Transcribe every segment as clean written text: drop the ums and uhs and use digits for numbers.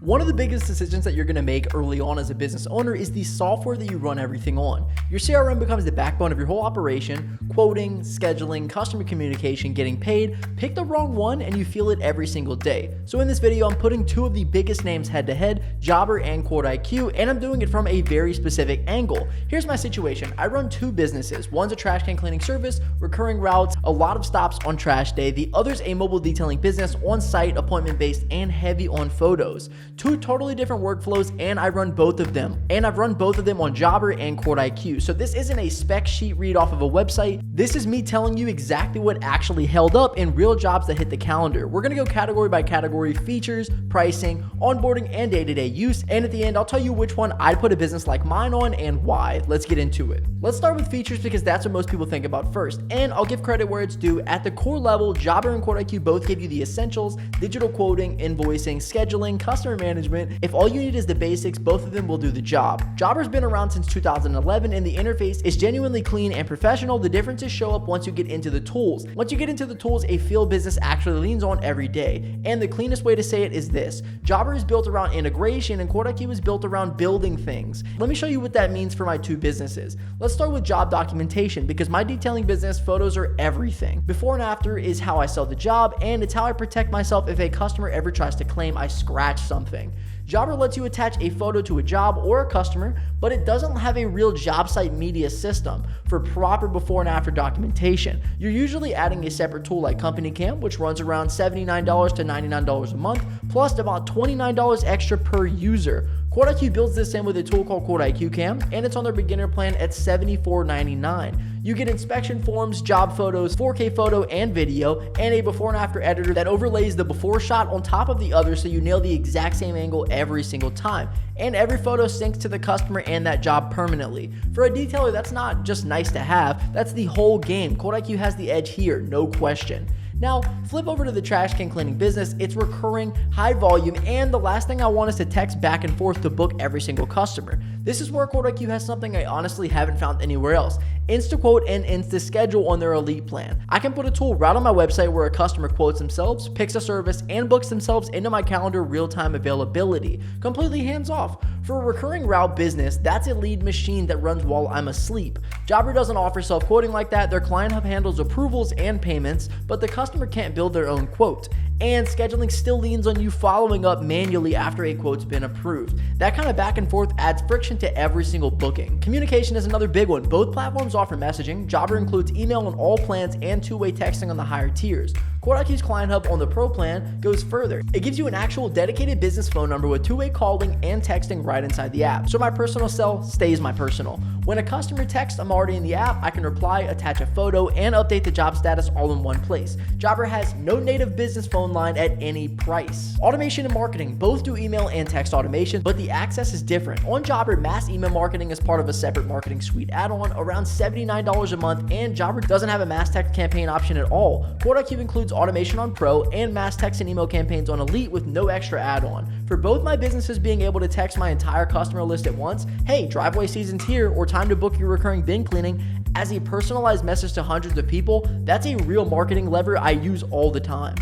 One of the biggest decisions that you're going to make early on as a business owner is the software that you run everything on. Your CRM becomes the backbone of your whole operation. Quoting, scheduling, customer communication, getting paid. Pick the wrong one and you feel it every single day. So in this video, I'm putting two of the biggest names head to head, Jobber and QuoteIQ, and I'm doing it from a very specific angle. Here's my situation. I run two businesses. One's a trash can cleaning service, recurring routes, a lot of stops on trash day. The other's a mobile detailing business, on-site, appointment-based, and heavy on photos. Two totally different workflows, and I run both of them. And I've run both of them on Jobber and QuoteIQ. So this isn't a spec sheet read off of a website. This is me telling you exactly what actually held up in real jobs that hit the calendar. We're gonna go category by category, features, pricing, onboarding, and day-to-day use. And at the end, I'll tell you which one I'd put a business like mine on and why. Let's get into it. Let's start with features because that's what most people think about first. And I'll give credit where it's due. At the core level, Jobber and QuoteIQ both give you the essentials: digital quoting, invoicing, scheduling, customer management. If all you need is the basics, both of them will do the job. Jobber's been around since 2011 and the interface is genuinely clean and professional. The differences show up once you get into the tools. Once you get into the tools, a field business actually leans on every day. And the cleanest way to say it is this: Jobber is built around integration and QuoteIQ is built around building things. Let me show you what that means for my two businesses. Let's start with job documentation because my detailing business, photos are everything. Before and after is how I sell the job, and it's how I protect myself if a customer ever tries to claim I scratched something. Jobber lets you attach a photo to a job or a customer, but it doesn't have a real job site media system for proper before and after documentation. You're usually adding a separate tool like CompanyCam, which runs around $79 to $99 a month, plus about $29 extra per user. QuoteIQ builds this in with a tool called QuoteIQ Cam, and it's on their beginner plan at $74.99. You get inspection forms, job photos, 4K photo and video, and a before and after editor that overlays the before shot on top of the other so you nail the exact same angle every single time. And every photo syncs to the customer and that job permanently. For a detailer, that's not just nice to have, that's the whole game. QuoteIQ has the edge here, no question. Now, flip over to the trash can cleaning business. It's recurring, high volume, and the last thing I want is to text back and forth to book every single customer. This is where QuoteIQ has something I honestly haven't found anywhere else: InstaQuote and InstaSchedule on their elite plan. I can put a tool right on my website where a customer quotes themselves, picks a service, and books themselves into my calendar real-time availability, completely hands-off. For a recurring route business, that's a lead machine that runs while I'm asleep. Jobber doesn't offer self-quoting like that. Their client hub handles approvals and payments, but the customer can't build their own quote. And scheduling still leans on you following up manually after a quote's been approved. That kind of back and forth adds friction to every single booking. Communication is another big one. Both platforms offer messaging. Jobber includes email on all plans and two-way texting on the higher tiers. QuoteIQ's Client Hub on the Pro plan goes further. It gives you an actual dedicated business phone number with two-way calling and texting right inside the app. So my personal cell stays my personal. When a customer texts, I'm already in the app. I can reply, attach a photo, and update the job status all in one place. Jobber has no native business phone line at any price. Automation and marketing both do email and text automation, but the access is different. On Jobber, mass email marketing is part of a separate marketing suite add-on, around $79 a month, and Jobber doesn't have a mass text campaign option at all. QuoteIQ includes automation on Pro and mass text and email campaigns on Elite with no extra add-on. For both my businesses, being able to text my entire customer list at once, hey, driveway season's here, or time to book your recurring bin cleaning, as a personalized message to hundreds of people, that's a real marketing lever I use all the time.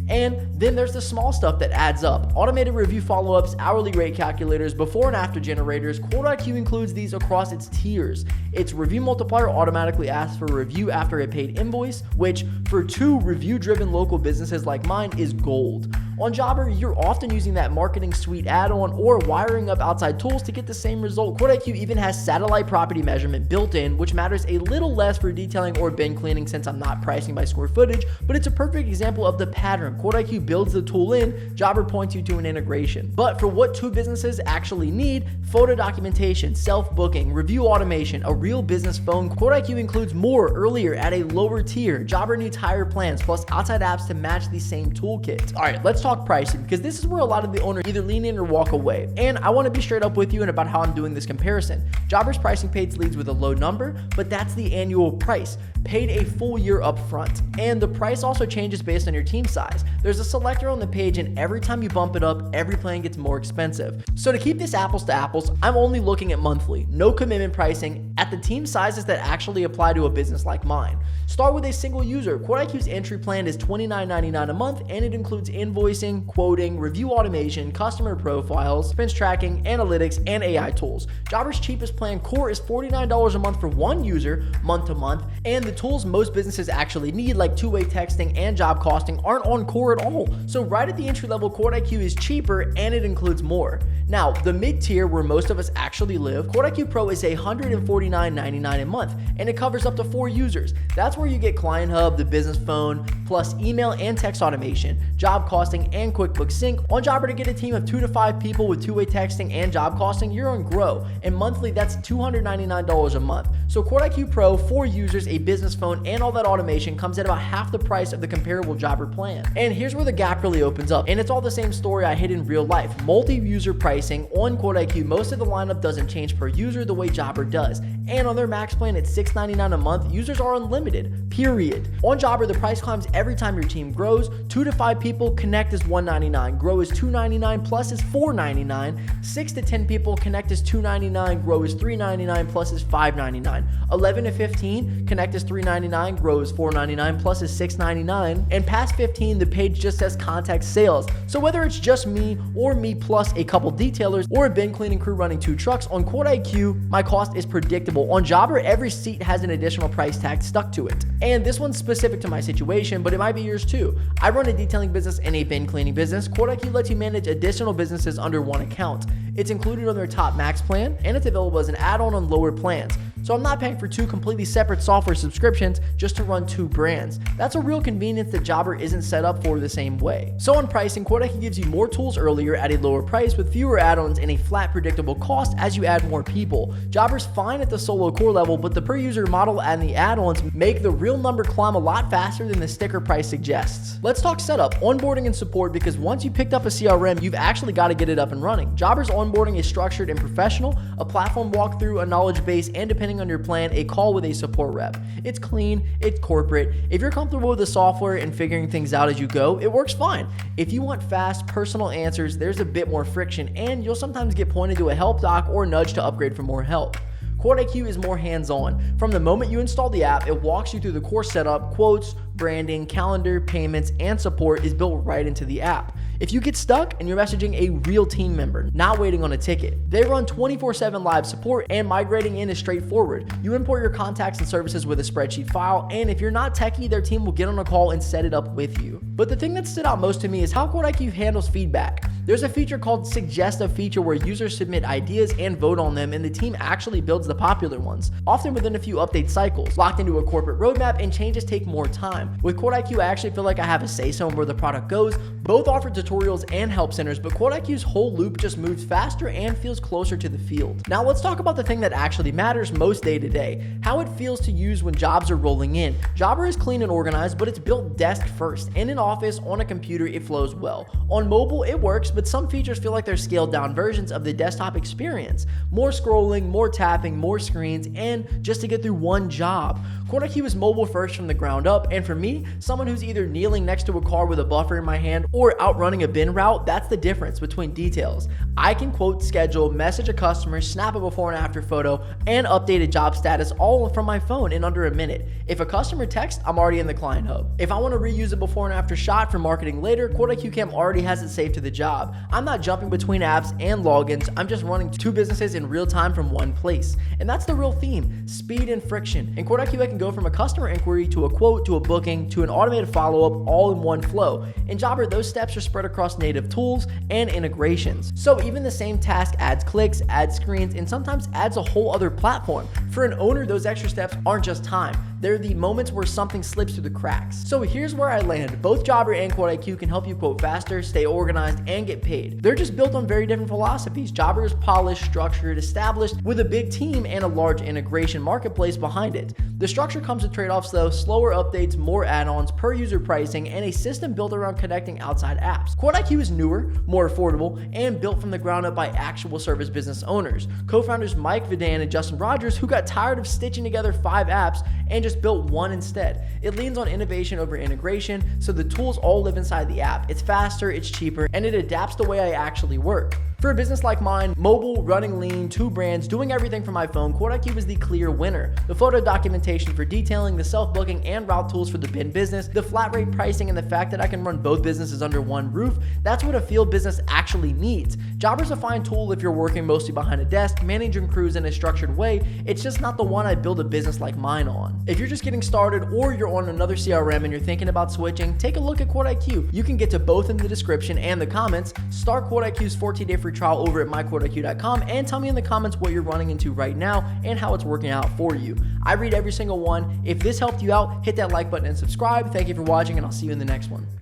And then there's the small stuff that adds up: automated review follow-ups, hourly rate calculators, before and after generators. QuoteIQ includes these across its tiers. Its review multiplier automatically asks for a review after a paid invoice, which for two review-driven local businesses like mine is gold. On Jobber, you're often using that marketing suite add-on or wiring up outside tools to get the same result. QuoteIQ even has satellite property measurement built in, which matters a little less for detailing or bin cleaning since I'm not pricing by square footage, but it's a perfect example of the pattern. QuoteIQ builds the tool in, Jobber points you to an integration. But for what two businesses actually need, photo documentation, self-booking, review automation, a real business phone, QuoteIQ includes more earlier at a lower tier. Jobber needs higher plans, plus outside apps to match the same toolkit. All right, let's talk pricing, because this is where a lot of the owners either lean in or walk away. And I want to be straight up with you and about how I'm doing this comparison. Jobber's pricing page leads with a low number, but that's the annual price, paid a full year up front. And the price also changes based on your team size. There's a selector on the page, and every time you bump it up, every plan gets more expensive. So to keep this apples to apples, I'm only looking at monthly, no commitment pricing at the team sizes that actually apply to a business like mine. Start with a single user. QuoteIQ's entry plan is $29.99 a month, and it includes invoice, invoicing, quoting, review automation, customer profiles, expense tracking, analytics, and AI tools. Jobber's cheapest plan, Core, is $49 a month for one user, month to month, and the tools most businesses actually need, like two-way texting and job costing, aren't on Core at all. So right at the entry level, QuoteIQ is cheaper and it includes more. Now, the mid-tier, where most of us actually live, QuoteIQ Pro is $149.99 a month, and it covers up to 4 users. That's where you get Client Hub, the business phone, plus email and text automation, job costing, and QuickBooks Sync. On Jobber, to get a team of 2 to 5 people with two-way texting and job costing, you're on Grow, and monthly that's $299 a month. So QuoteIQ Pro, 4 users, a business phone, and all that automation comes at about half the price of the comparable Jobber plan. And here's where the gap really opens up, and it's all the same story I hit in real life. Multi-user pricing on QuoteIQ, most of the lineup doesn't change per user the way Jobber does, and on their max plan at $699 a month, users are unlimited, period. On Jobber, the price climbs every time your team grows. 2 to 5 people, Connect is $199, Grow is $299, Plus is $499. 6 to 10 people, Connect is $299, Grow is $399, Plus is $599. 11 to 15, Connect is $399, Grow is $499, Plus is $699. And past 15, the page just says Contact Sales. So whether it's just me or me plus a couple detailers or a bin cleaning crew running 2 trucks, on QuoteIQ, my cost is predictable. On Jobber, every seat has an additional price tag stuck to it. And this one's specific to my situation, but it might be yours too. I run a detailing business and a bin cleaning business. QuoteIQ lets you manage additional businesses under one account. It's included on their top max plan, and it's available as an add-on on lower plans. So I'm not paying for 2 completely separate software subscriptions just to run 2 brands. That's a real convenience that Jobber isn't set up for the same way. So on pricing, QuoteIQ gives you more tools earlier at a lower price with fewer add-ons and a flat predictable cost as you add more people. Jobber's fine at the solo core level, but the per user model and the add-ons make the real number climb a lot faster than the sticker price suggests. Let's talk setup, onboarding, and support, because once you picked up a CRM, you've actually got to get it up and running. Jobber's onboarding is structured and professional, a platform walkthrough, a knowledge base, and depending on your plan, a call with a support rep. It's clean, it's corporate. If you're comfortable with the software and figuring things out as you go, it works fine. If you want fast, personal answers, there's a bit more friction, and you'll sometimes get pointed to a help doc or nudge to upgrade for more help. QuoteIQ is more hands-on. From the moment you install the app, it walks you through the core setup, quotes, branding, calendar, payments, and support is built right into the app. If you get stuck and you're messaging a real team member, not waiting on a ticket, they run 24/7 live support, and migrating in is straightforward. You import your contacts and services with a spreadsheet file, and if you're not techie, their team will get on a call and set it up with you. But the thing that stood out most to me is how QuoteIQ handles feedback. There's a feature called Suggest a Feature where users submit ideas and vote on them, and the team actually builds the popular ones, often within a few update cycles, locked into a corporate roadmap, and changes take more time. With QuoteIQ, I actually feel like I have a say-so in where the product goes. Both offer tutorials and help centers, but QuoteIQ's whole loop just moves faster and feels closer to the field. Now let's talk about the thing that actually matters most day to day, how it feels to use when jobs are rolling in. Jobber is clean and organized, but it's built desk first. In an office, on a computer, it flows well. On mobile, it works, but some features feel like they're scaled down versions of the desktop experience. More scrolling, more tapping, more screens, and just to get through one job. QuoteIQ is mobile first from the ground up, and for me, someone who's either kneeling next to a car with a buffer in my hand or outrunning a bin route, that's the difference between details. I can quote, schedule, message a customer, snap a before and after photo, and update a job status all from my phone in under a minute. If a customer texts, I'm already in the Client Hub. If I want to reuse a before and after shot for marketing later, QuoteIQ Cam already has it saved to the job. I'm not jumping between apps and logins, I'm just running 2 businesses in real time from one place. And that's the real theme, speed and friction. In QuoteIQ, I can go from a customer inquiry to a quote to a booking to an automated follow-up all in one flow. In Jobber, those steps are spread across native tools and integrations. So even the same task adds clicks, adds screens, and sometimes adds a whole other platform. For an owner, those extra steps aren't just time. They're the moments where something slips through the cracks. So here's where I land. Both Jobber and QuoteIQ can help you quote faster, stay organized, and get paid. They're just built on very different philosophies. Jobber is polished, structured, established, with a big team and a large integration marketplace behind it. The structure comes with trade-offs though: slower updates, more add-ons, per user pricing, and a system built around connecting outside apps. QuoteIQ is newer, more affordable, and built from the ground up by actual service business owners. Co-founders Mike Vidan and Justin Rogers, who got tired of stitching together 5 apps and just built one instead. It leans on innovation over integration, so the tools all live inside the app. It's faster, it's cheaper, and it adapts the way I actually work. For a business like mine, mobile, running lean, 2 brands, doing everything from my phone, QuoteIQ is the clear winner. The photo documentation for detailing, the self-booking and route tools for the bin business, the flat rate pricing, and the fact that I can run both businesses under one roof, that's what a field business actually needs. Jobber's a fine tool if you're working mostly behind a desk, managing crews in a structured way. It's just not the one I'd build a business like mine on. If you're just getting started or you're on another CRM and you're thinking about switching, take a look at QuoteIQ. You can get to both in the description and the comments. Start QuoteIQ's 14-day free trial over at myquoteiq.com and tell me in the comments what you're running into right now and how it's working out for you. I read every single one. If this helped you out, hit that like button and subscribe. Thank you for watching, and I'll see you in the next one.